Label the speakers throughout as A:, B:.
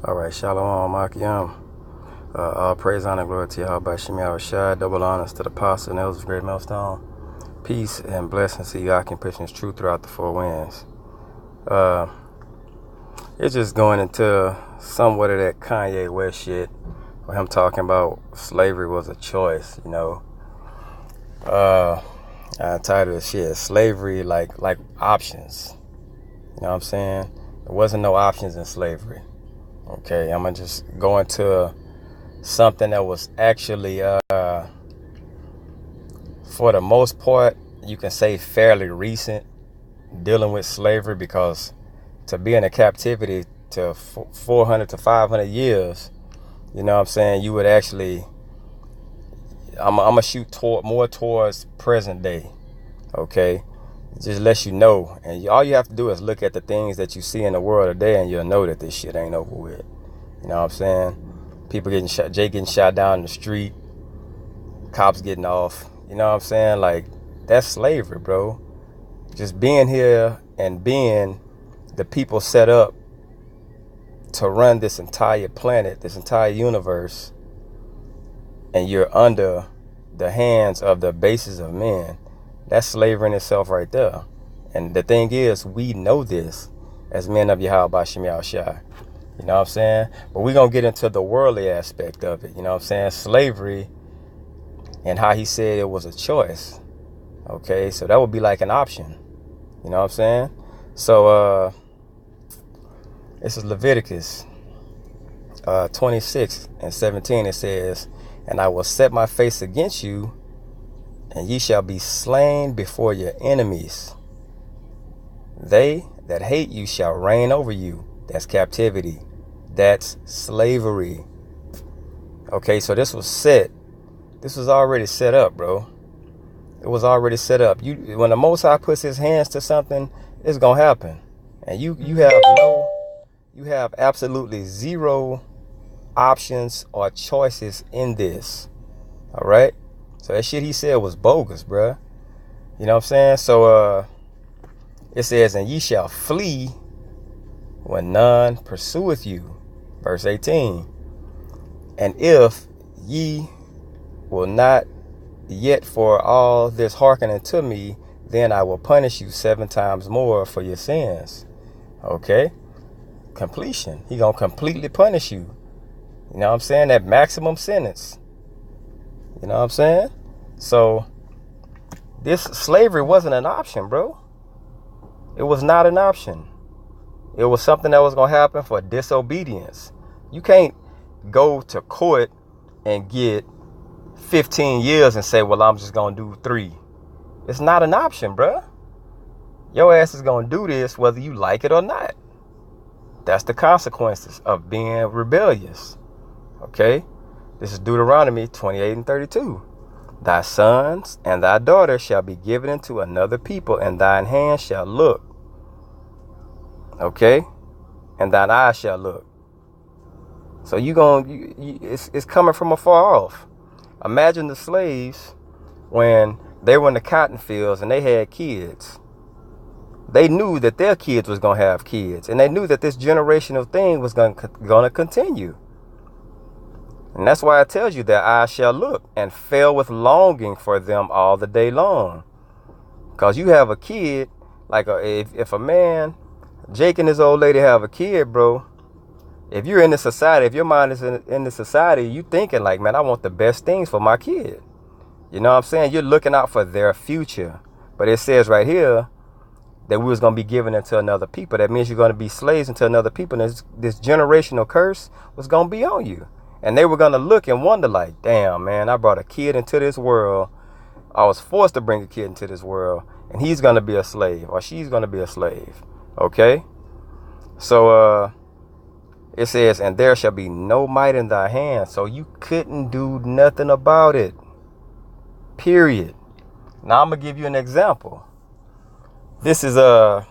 A: All right, Shalom, Akiyam. All praise, honor, glory to Yahweh Shemiah Shai. Double honors to the apostle and elders of Great Millstone. Peace and blessings to you, Akim Christians, true throughout the four winds. It's just going into somewhat of that Kanye West shit, where him talking about slavery was a choice, you know. I titled this shit, slavery like options. You know what I'm saying? There wasn't no options in slavery. Okay, I'm gonna just go into something that was actually, for the most part, you can say fairly recent, dealing with slavery, because to be in a captivity to 400 to 500 years, you know what I'm saying, you would actually, I'm gonna shoot more towards present day, okay? It just lets you know, and all you have to do is look at the things that you see in the world today, and you'll know that this shit ain't over with. You know what I'm saying? People getting shot, Jay getting shot down in the street, cops getting off. You know what I'm saying? Like, that's slavery, bro. Just being here and being the people set up to run this entire planet, this entire universe, and you're under the hands of the bases of men. That's slavery in itself right there. And the thing is, we know this as men of Yahweh Shemiah Shai. You know what I'm saying? But we're going to get into the worldly aspect of it. You know what I'm saying? Slavery, and how he said it was a choice. Okay, so that would be like an option. You know what I'm saying? So, this is Leviticus 26 and 17. It says, "And I will set my face against you, and ye shall be slain before your enemies. They that hate you shall reign over you." That's captivity. That's slavery. Okay, so this was set. This was already set up, bro. It was already set up. When the Most High puts his hands to something, it's gonna happen. And you have absolutely zero options or choices in this. All right? So that shit he said was bogus, bruh. You know what I'm saying? So it says, "And ye shall flee when none pursueth you." Verse 18. "And if ye will not yet for all this hearken unto me, then I will punish you 7 times more for your sins." Okay? Completion. He gonna completely punish you. You know what I'm saying? That maximum sentence. You know what I'm saying? So this slavery wasn't an option, bro. It was not an option. It was something that was going to happen for disobedience. You can't go to court and get 15 years and say, well, I'm just going to do 3. It's not an option, bro. Your ass is going to do this whether you like it or not. That's the consequences of being rebellious. Okay? This is Deuteronomy 28 and 32. "Thy sons and thy daughters shall be given into another people, and thine hand shall look." Okay? "And thine eyes shall look." So it's coming from afar off. Imagine the slaves when they were in the cotton fields and they had kids. They knew that their kids was going to have kids, and they knew that this generational thing was going to continue. And that's why it tells you that eyes shall look and fell with longing for them all the day long. Because you have a kid, like if a man, Jake and his old lady have a kid, bro, if you're in the society, if your mind is in the society, you thinking like, man, I want the best things for my kid. You know what I'm saying? You're looking out for their future. But it says right here that we was going to be given into another people. That means you're going to be slaves into another people. And this generational curse was going to be on you. And they were going to look and wonder like, damn, man, I brought a kid into this world. I was forced to bring a kid into this world. And he's going to be a slave, or she's going to be a slave. Okay? So it says, "And there shall be no might in thy hand." So you couldn't do nothing about it. Period. Now I'm going to give you an example. This is a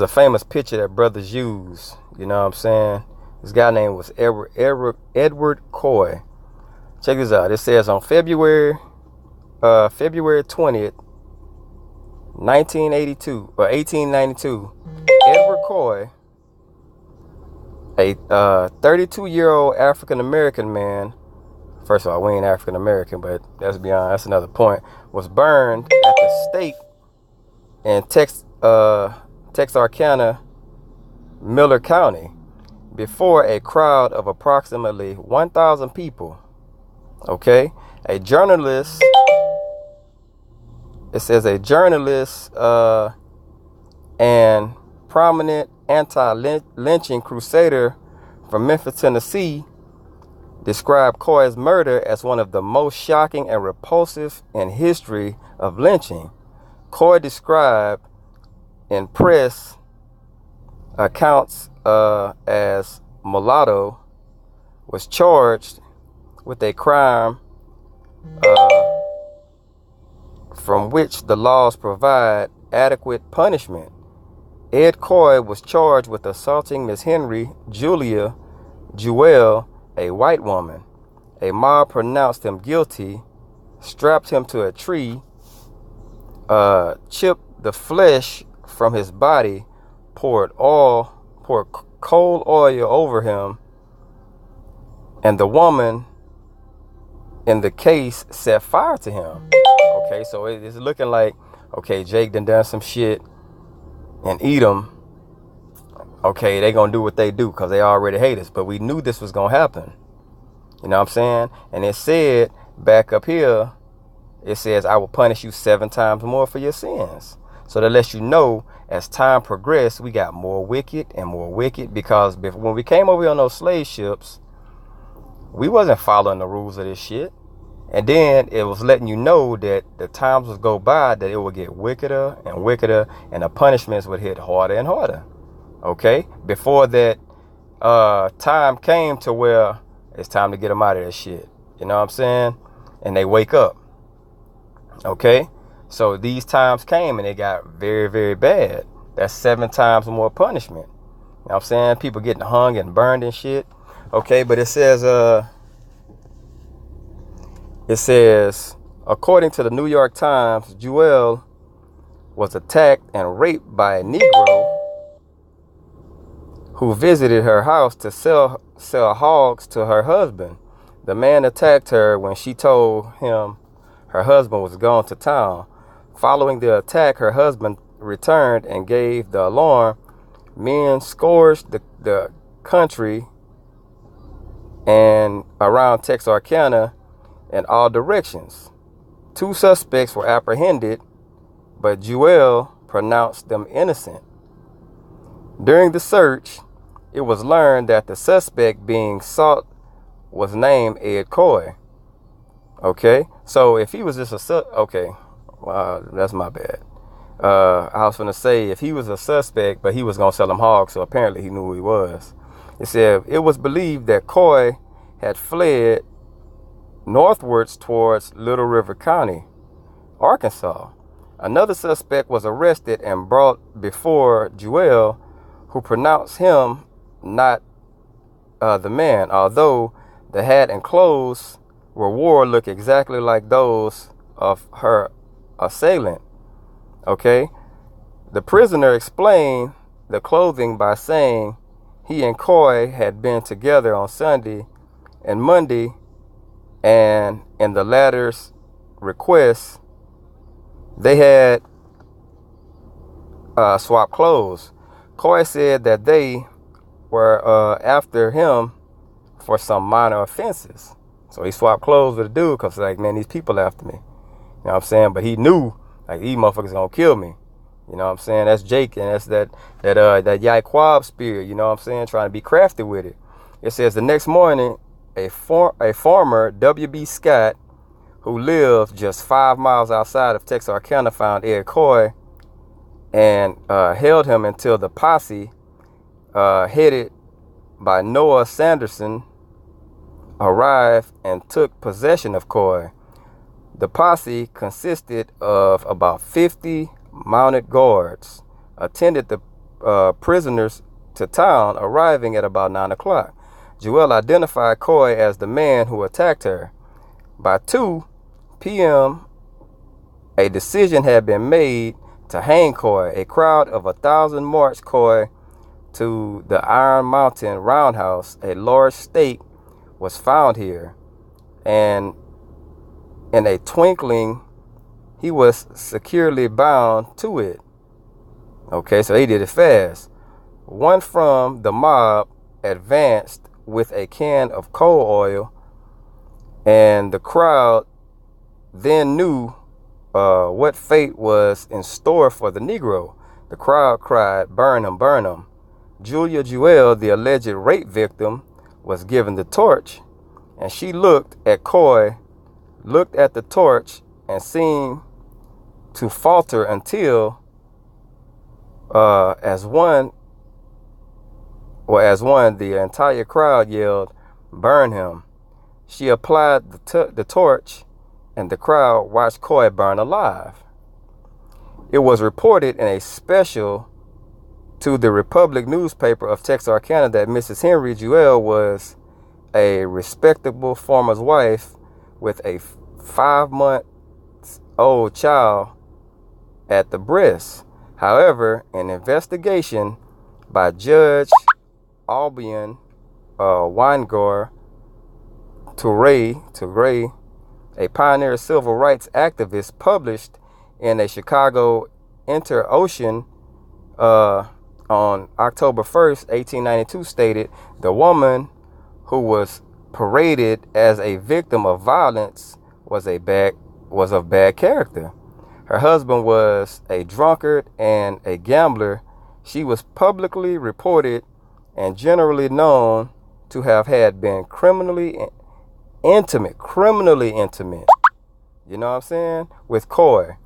A: famous picture that brothers use. You know what I'm saying? This guy name was Edward Coy. Check this out. It says on February 20th, 1982 or 1892, Edward Coy A 32-year-old African-American man, first of all, we ain't African-American, but that's another point, was burned at the stake in Texarkana, Miller County, before a crowd of approximately 1,000 people. Okay? A journalist, it says a journalist and prominent anti-lynching crusader from Memphis, Tennessee, described Coy's murder as one of the most shocking and repulsive in history of lynching. Coy, described in press accounts as mulatto, was charged with a crime from which the laws provide adequate punishment. Ed Coy was charged with assaulting Miss Henry Julia Jewell, a white woman. A mob pronounced him guilty, strapped him to a tree, chipped the flesh from his body, poured coal oil over him, and the woman in the case set fire to him. Okay, so it's looking like, okay, Jake done some shit, and Edom, okay, they gonna do what they do because they already hate us. But we knew this was gonna happen. You know what I'm saying? And it said back up here, it says, I will punish you 7 times more for your sins. So that lets you know, as time progressed, we got more wicked and more wicked, because when we came over here on those slave ships, we wasn't following the rules of this shit. And then it was letting you know that the times would go by, that it would get wickeder and wickeder, and the punishments would hit harder and harder. Okay? Before that time came to where it's time to get them out of that shit. You know what I'm saying? And they wake up. Okay? So these times came and it got very, very bad. That's 7 times more punishment. You know what I'm saying? People getting hung and burned and shit. Okay, but it says, according to the New York Times, Jewell was attacked and raped by a Negro who visited her house to sell hogs to her husband. The man attacked her when she told him her husband was gone to town. Following the attack, her husband returned and gave the alarm. Men scourged the country and around Texarkana in all directions. 2 suspects were apprehended, but Jewell pronounced them innocent. During the search, it was learned that the suspect being sought was named Ed Coy. Okay, so if he was just okay, that's my bad. I was gonna say, if he was a suspect, but he was gonna sell them hogs, so apparently he knew who he was. It said it was believed that Coy had fled northwards towards Little River County, Arkansas. Another suspect was arrested and brought before Jewell, who pronounced him not the man, although the hat and clothes wore look exactly like those of her assailant. Okay, the prisoner explained the clothing by saying he and Coy had been together on Sunday and Monday, and in the latter's request, they had swapped clothes. Coy said that they were after him for some minor offenses. So he swapped clothes with the dude because, like, man, these people after me. You know what I'm saying? But he knew, like, these motherfuckers gonna kill me. You know what I'm saying? That's Jake, and that's that Yaquab spirit, you know what I'm saying? Trying to be crafty with it. It says the next morning, a farmer, W.B. Scott, who lived just 5 miles outside of Texarkana, found Ed Coy and held him until the posse, headed by Noah Sanderson, arrived and took possession of Coy. The posse consisted of about 50 mounted guards, attended the prisoners to town, arriving at about 9 o'clock. Jewell identified Coy as the man who attacked her. By 2 p.m., a decision had been made to hang Coy. A crowd of 1,000 marched Coy to the Iron Mountain Roundhouse, a large stake was found here, and in a twinkling, he was securely bound to it. Okay, so he did it fast. One from the mob advanced with a can of coal oil, and the crowd then knew what fate was in store for the Negro. The crowd cried, "Burn him, burn him." Julia Jewell, the alleged rape victim, was given the torch, and she looked at Coy, looked at the torch, and seemed to falter until, as one, the entire crowd yelled, "Burn him." She applied the torch, and the crowd watched Coy burn alive. It was reported in a special to the Republic newspaper of Texarkana that Mrs. Henry Jewell was a respectable farmer's wife with a 5-month-old child at the breast. However, an investigation by Judge Albion Weingart Toure, a pioneer civil rights activist, published in a Chicago Inter-Ocean on October 1st, 1892, stated the woman who was paraded as a victim of violence was of bad character. Her husband was a drunkard and a gambler. She was publicly reported and generally known to have been criminally intimate, you know what I'm saying, with Coy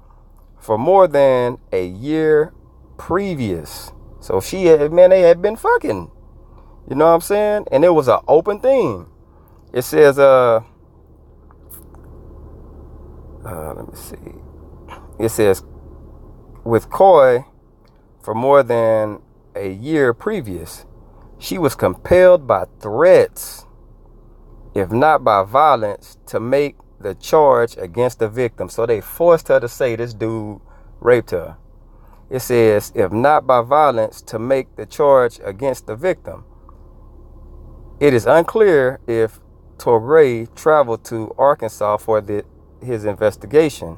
A: for more than a year previous. So they had been fucking, you know what I'm saying? And it was an open thing. It says, let me see. It says, with Coy for more than a year previous, she was compelled by threats, if not by violence, to make the charge against the victim. So they forced her to say this dude raped her. It says, if not by violence, to make the charge against the victim. It is unclear if Toure traveled to Arkansas for his investigation.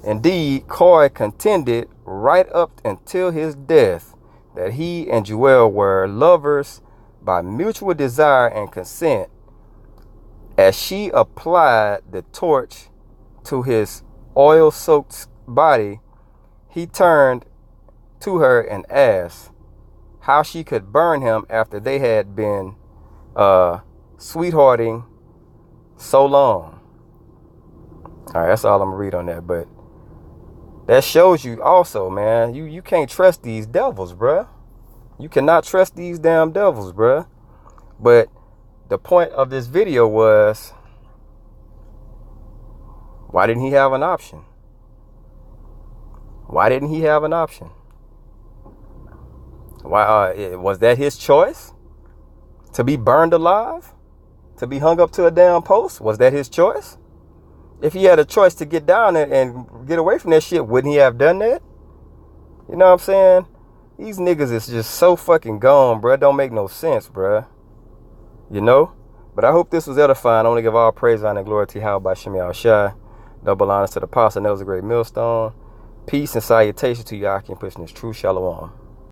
A: Indeed, Coy contended right up until his death that he and Jewell were lovers by mutual desire and consent. As she applied the torch to his oil-soaked body, he turned to her and asked how she could burn him after they had been sweethearting so long. All right, that's all I'm gonna read on that. But that shows you also, man, you can't trust these devils, bruh. You cannot trust these damn devils, bruh. But the point of this video was, why didn't he have an option? Why didn't he have an option? Why was that his choice? To be burned alive? To be hung up to a damn post? Was that his choice? If he had a choice to get down there and get away from that shit, wouldn't he have done that? You know what I'm saying? These niggas is just so fucking gone, bruh. Don't make no sense, bruh. You know? But I hope this was edifying. I want to give all praise, honor, and glory to Yahweh by Shem Yahushua. Double honors to the apostle. That was a great millstone. Peace and salutation to Yahweh and pushing this true shalom.